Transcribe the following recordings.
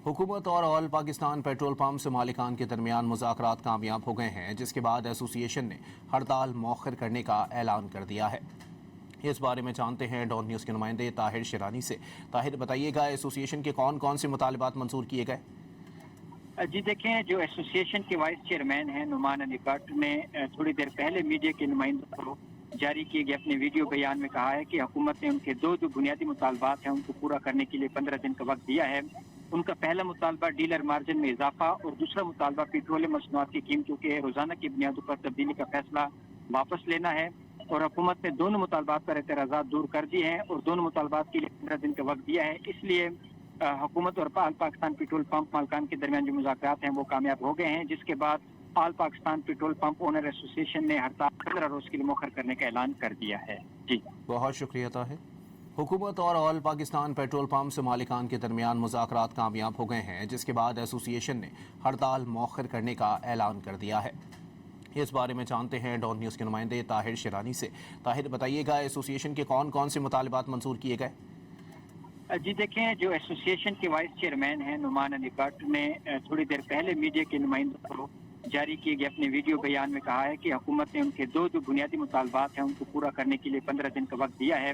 हुकूमत और all Pakistan petrol pump से मालिकान के दरमियान मुज़ाकरात कामयाब हो गए हैं, जिसके बाद एसोसिएशन ने हड़ताल मौखर करने का ऐलान कर दिया है। इस बारे में जानते हैं डॉन न्यूज़ के नुमाइंदे ताहिर शिरानी से। ताहिर, बताइएगा एसोसिएशन के कौन कौन से मुतालबात मंजूर किए गए? जी देखें, जो एसोसिएशन के वाइस चेयरमैन हैं नुमान अली भट्ट ने थोड़ी देर पहले मीडिया के नुमाइंदों को जारी किए गए अपने वीडियो बयान में कहा है कि हुकूमत ने उनके दो जो बुनियादी मुतालबात हैं उनको पूरा करने के लिए 15 दिन का वक्त दिया है। उनका पहला मुतालबा डीलर मार्जिन में इजाफा और दूसरा मुतालबा पेट्रोलियम मसनूआत की कीमतों के रोजाना की बुनियादों पर तब्दीली का फैसला वापस लेना है। और हुकूमत ने दोनों मुतालबात पर एतराज़ात दूर कर दिए हैं और दोनों मुतालबात के लिए 15 दिन का वक्त दिया है। इसलिए हुकूमत और ऑल पाकिस्तान पेट्रोल पंप मालिकान के दरमियान जो मुज़ाकरात हैं वो कामयाब हो गए हैं, जिसके बाद all Pakistan petrol pump owner association ने हड़ताल 15 रोज के लिए मुखर करने का ऐलान कर दिया है। जी बहुत शुक्रिया ताहिर। हुकूमत और ऑल पाकिस्तान पेट्रोल पंप से मालिकान के दरमियान मुज़ाकरात कामयाब हो गए हैं, जिसके बाद एसोसिएशन ने हड़ताल मौखर करने का ऐलान कर दिया है। इस बारे में जानते हैं डॉन न्यूज़ के नुमाइंदे ताहिर शिरानी से। ताहिर, बताइएगा एसोसिएशन के कौन कौन से मुतालबात मंजूर किए गए? जी देखें, जो एसोसिएशन के वाइस चेयरमैन हैं नुमान अली भट्ट ने थोड़ी देर पहले मीडिया के नुमाइंदों को जारी किए गए अपने वीडियो बयान में कहा है कि हुकूमत ने उनके दो जो बुनियादी मुतालबात हैं उनको पूरा करने के लिए 15 दिन का वक्त दिया है।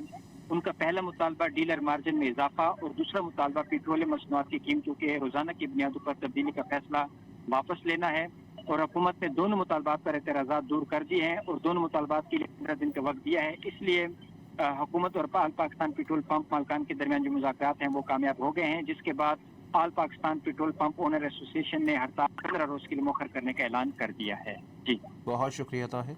उनका पहला मुतालबा डीलर मार्जिन में इजाफा और दूसरा मुतालबा पेट्रोलियम मसनूआत की कीमतों के रोजाना की बुनियादों पर तब्दीली का फैसला वापस लेना है। और हुकूमत ने दोनों मुतालबात पर एतराज़ात दूर कर दिए हैं और दोनों मुतालबात के लिए 15 दिन का वक्त दिया है। इसलिए हुकूमत और ऑल पाकिस्तान पेट्रोल पंप मालिकान के दरमियान जो मुज़ाकरात हैं वो कामयाब हो गए हैं, जिसके बाद all Pakistan petrol pump owner association ने हड़ताल 15 रोज के लिए मुखर करने का ऐलान कर दिया है। जी बहुत शुक्रिया ताहिर।